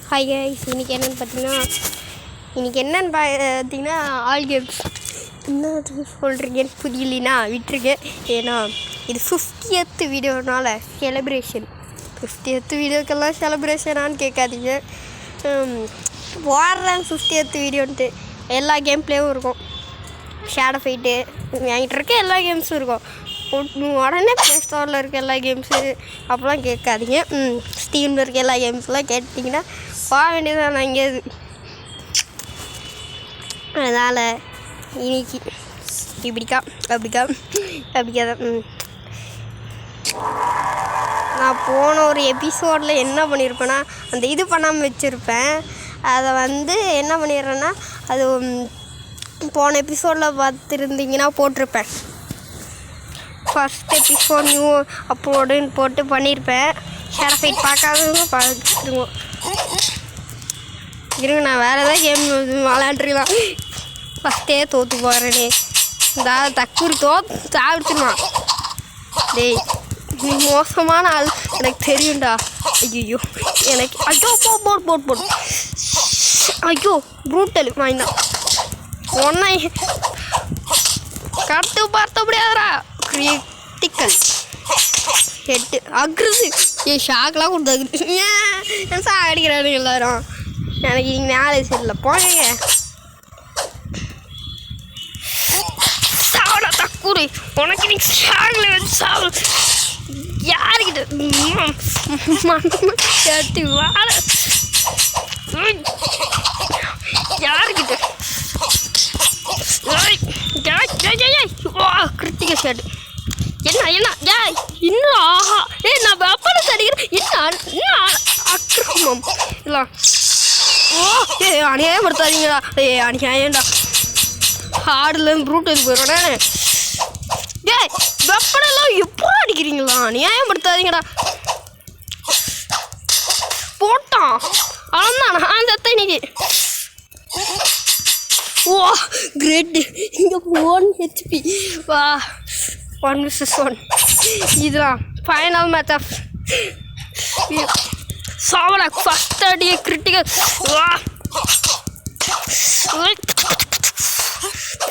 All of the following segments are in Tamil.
ஹாய் கைஸ், இன்றைக்கி என்னென்னு பார்த்தீங்கன்னா ஆல் கேம்ஸ். என்ன சொல்கிறீங்கன்னு புரியலனா விட்டுருக்கேன். ஏன்னா இது 50th வீடியோனால செலிப்ரேஷன். 50th வீடியோக்கெல்லாம் செலிப்ரேஷனான்னு கேட்காதீங்க. வாடுறேன் 50th வீடியோன்ட்டு எல்லா கேம் பிளேவும் இருக்கும். ஷேடோ ஃபைட்டு என்கிட்ட இருக்க எல்லா கேம்ஸும் இருக்கும். உடனே ப்ளே ஸ்டோரில் இருக்க எல்லா கேம்ஸு அப்போலாம் கேட்காதீங்க. ஸ்டீமில் இருக்க எல்லா கேம்ஸ்லாம் கேட்டிங்கன்னா போக வேண்டியதான் நான் எங்கேயாது. அதனால் இன்னைக்கு அப்படிக்காதான். நான் போன ஒரு எபிசோடில் என்ன பண்ணியிருப்பேன்னா, அந்த இது பண்ணாமல் வச்சுருப்பேன். அதை என்ன பண்ணிடுறேன்னா, அது போன எபிசோடில் பார்த்துருந்தீங்கன்னா போட்டிருப்பேன். ஃபஸ்ட் எபிசோட் நியூ அப்லோடுன்னு போட்டு பண்ணியிருப்பேன். ஷேடோ ஃபைட் பார்க்காதவங்க பார்த்துருவோம். இருங்க, நான் வேறு ஏதாவது கேம் விளாண்டுருக்கலாம். ஃபஸ்ட்டே தோற்று போகிறேனே. தக்கூர் சாப்பிடுச்சுருவான். டேய், நீ மோசமான ஆள் எனக்கு தெரியும்டா. ஐயோ எனக்கு போட் ஐயோ ப்ரூட்டல் வாங்கினா ஒன்றை கடத்து பார்த்த முடியாதுடா. Critical head aggressive. ஷாக்கெலாம் கொடுத்தாது. ஏன் சாகடிக்கிறாரு எல்லாரும். எனக்கு நீங்கள் நாளே சரியில்லை போனீங்க. சாவடா தக்கூரு, உனக்கு நீ ஷாகில் வச்சு சாவு. யாருக்கிட்ட கேட்டு வாழ யாருக்கிட்ட கிரிட்டிக்கல் ஷாட். என்ன இன்னும் ஆஹா நான் வெப்பனை அடிக்கிறேன். என்ன அக்கிரமம் இல்லை. அநியாயப்படுத்தாதீங்கடா. அநியாயம்டா. ஹார்டுலேருந்து ப்ரூட்டுக்கு போயிடுறேனே. வெப்பனெல்லாம் எப்போ அடிக்கிறீங்களா? அநியாயப்படுத்தாதீங்கடா. போட்டான் அவ்வளோதான். நான் செத்த இன்னைக்கு. கிரேட். இங்கே 1 HP. வா 1 vs 1. இதுதான் ஃபைனல் மேட்ச் ஆஃப் சாவடா. ஃபஸ்ட் அடியே கிரிட்டிக்கல். வா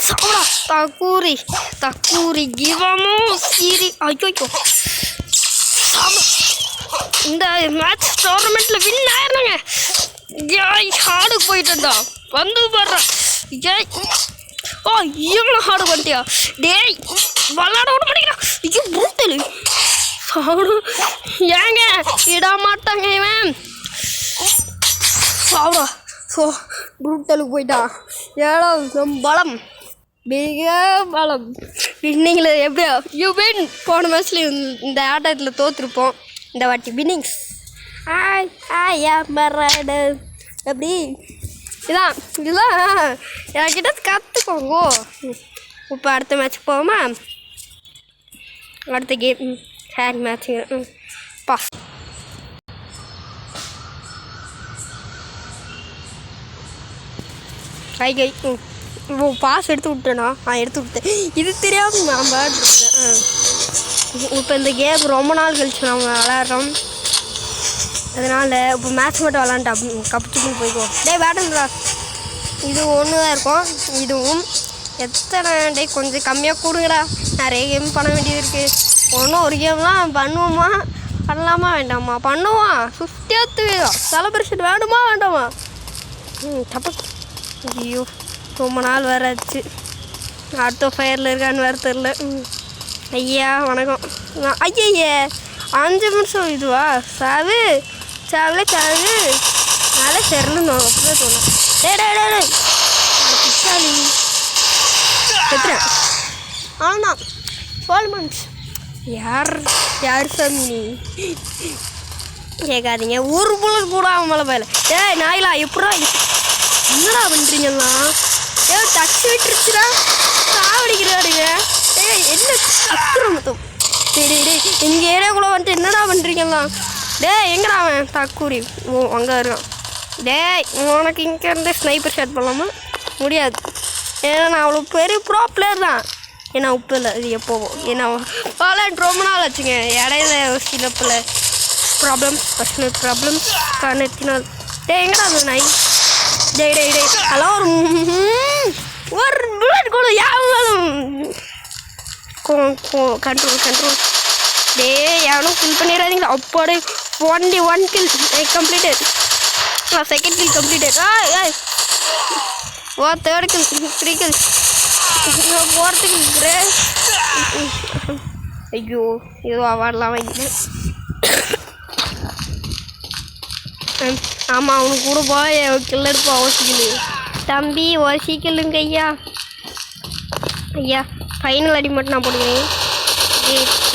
சாவடா. தக்கூரி கிவமோ சீரி. ஐயோ இந்த மேட்ச் டோர்னமெண்ட்டில் வின் ஆயிருந்தாங்க. ஹார்டுக்கு போயிட்டா வந்து பாடுறேன். இவங்கள ஹார்டு பண்ணிட்டியா? டேய் விளாட விட மாட்டேங்கிறா. ஐயோ ப்ரூட்டலு சாப்பிடு. ஏங்க இட மாட்டாங்க இவன். சாப்பிடா. ப்ரூட்டலுக்கு போயிட்டான். ஏடா பலம் மிக பலம். வின்னிங்கில் எப்படியா யூ வின். போன மேட்ச்லேயும் இந்த ஆட்டத்தில் தோற்றுருப்போம். இந்த வாட்டி வின்னிங்ஸ். எப்படி இதெல்லாம் என்கிட்ட கற்றுக்கோங்க. இப்போ அடுத்த மேட்ச் போவோமா? அடுத்த கேம் ஹேர் மேட்ச்சு. கை பாஸ் எடுத்து விட்டேனா? எடுத்து விட்டேன். இது தெரியாமல் நான் விளாட்ருக்கேன். இப்போ இந்த கேம் ரொம்ப நாள் கழிச்சு நம்ம விளாட்றோம். அதனால் இப்போ மேட்ச் மட்டும் விளாண்டா கப்பிச்சுக்குன்னு போய்க்குவோம். வேட்டன்றா. இது ஒன்று தான் இருக்கும். இதுவும் எத்தனை டே கொஞ்சம் கம்மியாக கொடுங்கடா. நிறைய கேம் பண்ண வேண்டியது இருக்குது. ஒரு கேம்லாம் பண்ணுவோமா? பண்ணலாமா வேண்டாமா? பண்ணுவான். 50th செலிப்ரேஷன் வேணுமா வேண்டாமா? தப்பு. ஐயோ ரொம்ப நாள் வராச்சு. அடுத்த ஃபயரில் இருக்கான்னு வேறு தெரில. ஐயா வணக்கம். ஐயா 5 நிமிஷம் இதுவா? சாவு நல்லா செரணும் அப்படிதான் தோணும். பிச்சாலி எத்துறேன். ஆனால் 12 months. யார் சாமி கேட்காதீங்க. ஒரு புல்லட் போடாமல் மழை பயல. நாயிலா எப்படா என்னடா பண்ணுறீங்களா? டச்சு விட்டுருச்சுடா. சாவடிக்கிறாருங்க. என்ன அக்கிரமத்தம். சரி எங்கள் ஏரியாக்குள்ளே வந்துட்டு என்னடா பண்ணுறீங்களா? எங்கடா அவன்? தக்கூரி. அங்கே இருக்கான். உனக்கு இங்கே இருந்து ஸ்னைப்பர் ஷாட் பண்ணலாமா? முடியாது. ஏன்னா நான் அவ்வளோ பெரிய ப்ரோ பிளேயர் தான். ஏன்னா உப்பு இல்லை. இது எப்போவும் ஏன்னா ரொம்ப நாள் ஆச்சுங்க. இடையில சில பல ப்ராப்ளம்ஸ், பர்சனல் ப்ராப்ளம்ஸ் காரணத்தினால் டேய் எங்கடா அந்த நாய்? டேய் ஹலோ ஒரு புல்லட் கூட யாரும் கண்ட்ரோல் டேய் யாரும் kill பண்ணிடாதீங்களா? அப்பாடே 1 kill completed. Second kill completed. Third kill, 3 kills. Fourth kill, great. ஐயோ ஏதோ அவார்ட்லாம் வாங்கிட்டேன். ஆமாம் அவனுக்கு கூட போய் கில் எடுப்போம் ஓசிக்கலு தம்பி ஓசிக்கலுங்க ஐயா ஃபைனல் அடி மட்டும் நான் போடுவேன்.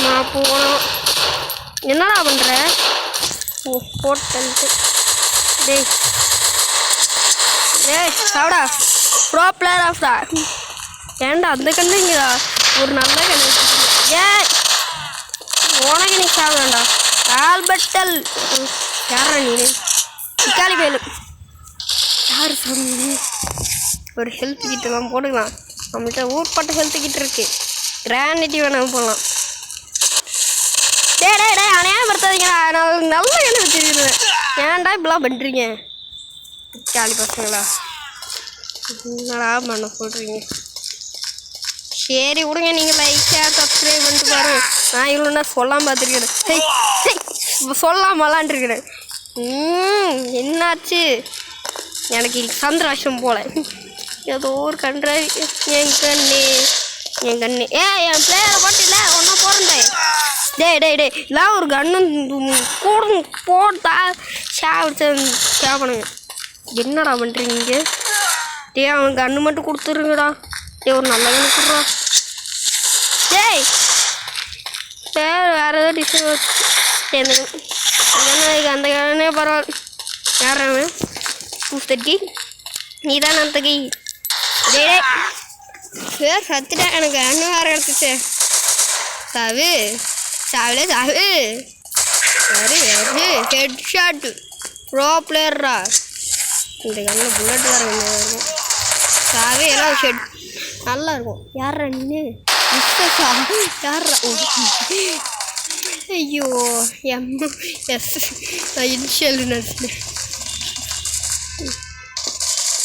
நான் போனோம் என்னடா பண்ணுற? போட்டு டேய் சாப்பிடா ப்ரோ பிளேயர் ஆஃப்டா ஏன்டா அந்த கண்ணுங்கடா ஒரு நல்ல கண்ணு உனக்கு நீ சாப்பிடா ஆல்பர்டல் யாரா நீ சிக்காளி பேலு யார் சொல்லி ஒரு ஹெல்த் கிட்ட தான் போட்டுக்கலாம். நம்மள்கிட்ட ஊர்பட்ட ஹெல்த் கிட்ட இருக்கு. கிராண்டிட்டி வேணாம் போடலாம். டே அநியாயப்படுத்தாதீங்களா? நான் நல்ல கண்ணு வச்சுருக்கேன். ஏன்டா இப்படிலாம் பண்ணுறீங்க சிக்காளி பசங்களா? என்னடா பண்ண சொல்கிறீங்க? சரி விடுங்க. நீங்கள் லைக் ஷேர் சப்ஸ்கிரைப் பண்ணிட்டு பாருங்க. நான் இவ்வளோ நேரம் சொல்லாமல் பார்த்துருக்கிறேன். சொல்லாமலான் இருக்கிறேன். என்னாச்சு எனக்கு சந்திராஷம் போல ஏதோ ஒரு கன்றாவி என் கண்ணு என் பிளேயரை போட்டு இல்லை ஒன்றா போகிறேன். டே எல்லாம் ஒரு கண்ணு கூட போட்டா பண்ணுங்க. என்னடா பண்ணுறீங்க? டே அவன் கண்ணு மட்டும் கொடுத்துருங்கடா. டே ஒரு நல்ல கண்ணு கொடுறா. டேய் வேறு ஏதோ டிஷன் அந்த கண்ணே பரவாயில்ல. யார் அவன் பூத்தட்டி நீ தான் அந்த கை டே பேர் சத்துட்டேன். எனக்கு கண்ணு வேறு எடுத்துச்சு. சாவு ஹெட் ஷாட்டு ப்ரோ பிளேயர்ரா. இந்த கண்ணில் புல்லட் வேறு இருக்கும். சாவே எல்லாம் ஷெட் நல்லா இருக்கும். யாரா நீ யாரா? ஐயோ இன்ஷியல் நினச்சிட்டேன்.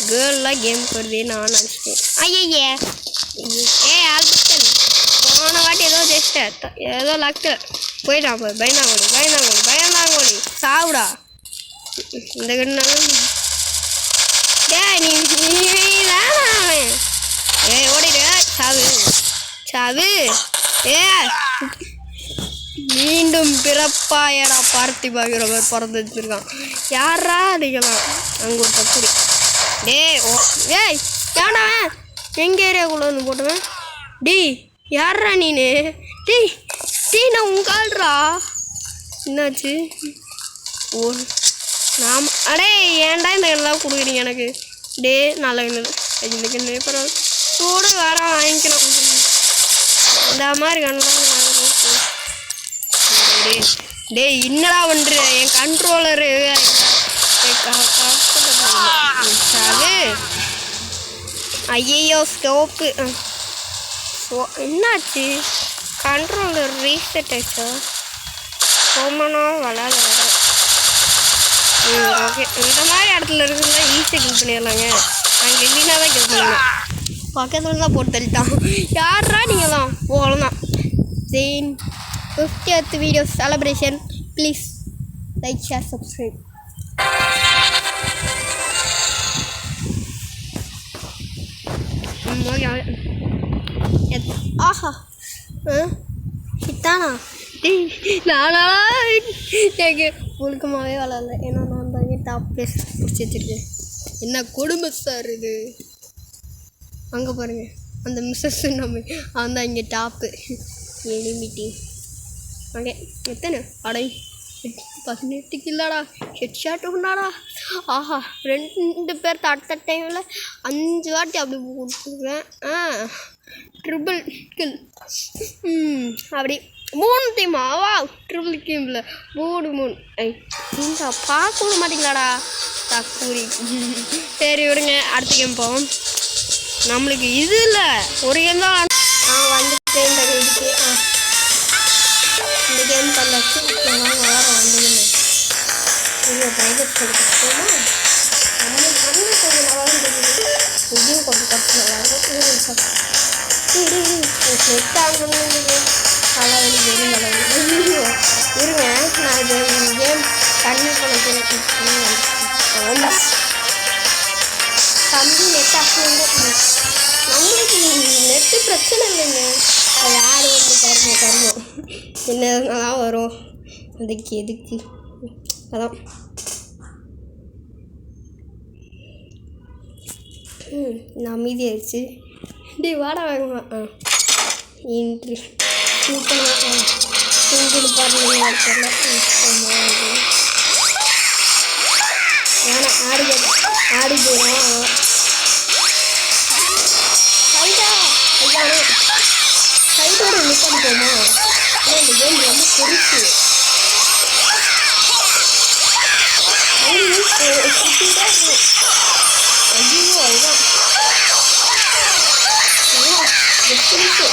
கேர்லாம் கேம் வருதே நான் நினச்சிட்டேன். ஐயே ஆல்பர்டன் போன வாட்டி ஏதோ ஜெஸ்ட் ஏதோ லாக்டு போயிட்டான். பயந்தாங்கோலி சாவுடா. இந்த கண்ணாலும் நீ அவன் ஓடிடு சாவு மீண்டும் பிறப்பாயடா பார்த்திபாகிற மாதிரி பிறந்து வச்சுருக்கான். யாரா நீங்களாம் அங்கே ஒரு தப்புடி ஏண்டா எங்கள் ஏரியாவுக்குள்ளே வந்து போட்டுவேன். யாரா நீனு? நான் உங்கால்றா. என்னாச்சு? நாம் அடே ஏன்டா இந்த கண்ணெலாம் கொடுக்குறீங்க எனக்கு? நல்ல கண்ணு இந்த கண்ணு பரவாயில்ல கூட வேற வாங்கிக்கணும். இந்த மாதிரி கண்ணெலாம் என்னடா பண்ணுற? என் கண்ட்ரோலரு ஐயோ ஸ்டோப்பு என்னாச்சு? கண்ட்ரோலர் ரீசெட் ஆயிடுச்சா? ரொம்ப நாள் விளாட ஓகே இந்த மாதிரி இடத்துல இருக்குதுன்னா ஈஸியாக கில் பண்ணிடலாங்க. நாங்கள் இல்லைன்னா தான் கில் பண்ணுவேன். பக்கத்தில் தான் போட்டு தள்ளிட்டான். யாரா நீங்களாம் போகலாம். Jain 50th video celebration. Please like share subscribe. ஆஹா இத்தானா நானா ஒழுக்கமாகவே விளாட்ல. ஏன்னா நான் தான் டாப் பிளேஸ் பிடிச்சி வச்சுருக்கேன். என்ன கொடுமை சார் இது? அங்கே பாருங்கள் அந்த மிஸ்ஸஸ் நம்ம அவன் தான் இங்கே டாப்பு எனிமிட்டி. ஓகே எத்தனை அடை 18 கில்லாடா. Head shot பண்ணாடா. ஆஹா 2 பேர் அடுத்த டைமில் 5 வாட்டி அப்படி கொடுத்துருக்கேன். ட்ரிபிள் கில் அப்படி 3 டீமா? வா ட்ரிபிள் கில்ல 3 இந்த பார்க்க விட மாட்டீங்களாடா தக்கூரி. சரி விடுங்க அடுத்த கேம் போவோம். நம்மளுக்கு இது இல்லை ஒரு கேம் தான் வந்துட்டேன். இந்த கேம் பண்ணாச்சு விளாட வந்துடுங்க. இல்லை டைகர் சொல்லிட்டுமா நம்ம பண்ண கொஞ்சம் நல்லா தான் தெரியுது. இதையும் கொஞ்சம் கற்று நல்லாயிருக்கும். நெட் ஆன் பண்ணுங்க. தலைவலி வெறும் தலைவலி. இருங்க நான் இது கேம் கன்னியூ பண்ண தம்பி நெட் ஆஃப் நம்மளுக்கு நெட்டு பிரச்சனை இல்லைங்க. அது யார் வந்து கருமம் என்னதான் வரும் அதுக்கு எதுக்கு அதான். நான் அமைதியாகிடுச்சு. டி வாடா வாங்குவேன். இன்று சிங்கிள் பாருங்க வேணாம் ஆடி போயிடும். கைதோட நிற்காது போமா. இந்த கேம் ரொம்ப பெருசு. ஐயோ அதுதான் பெருசு.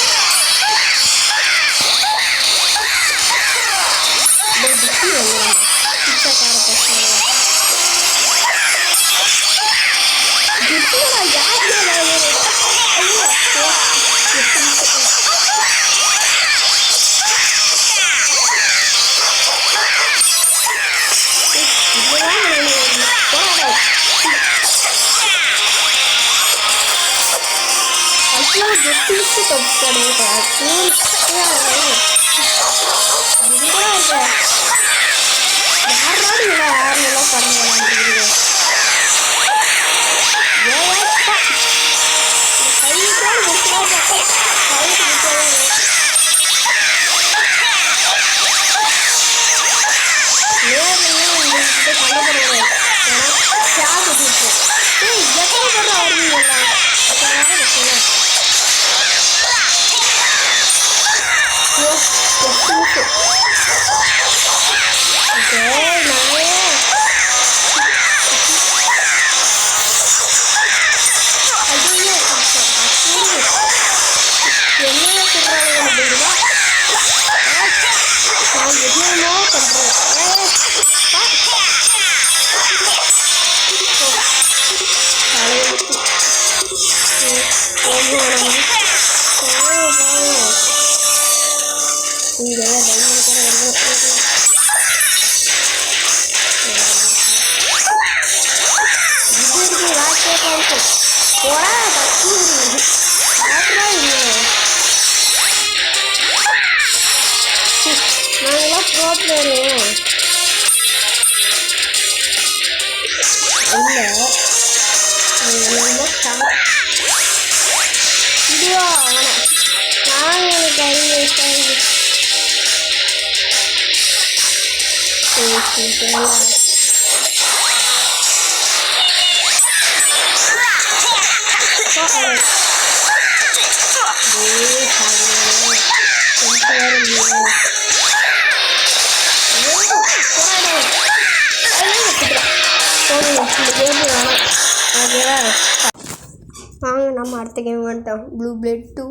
வாங்க நம்ம அடுத்த கேம் வந்துட்டோம். ப்ளூ பிளேட் 2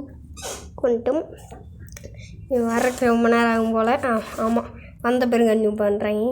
கொண்டுட்டோம். வரக்கு ரொம்ப நேரம் ஆகும் போல். ஆமாம் வந்த பிறகு கன்டினியூ பண்ணுறேங்க.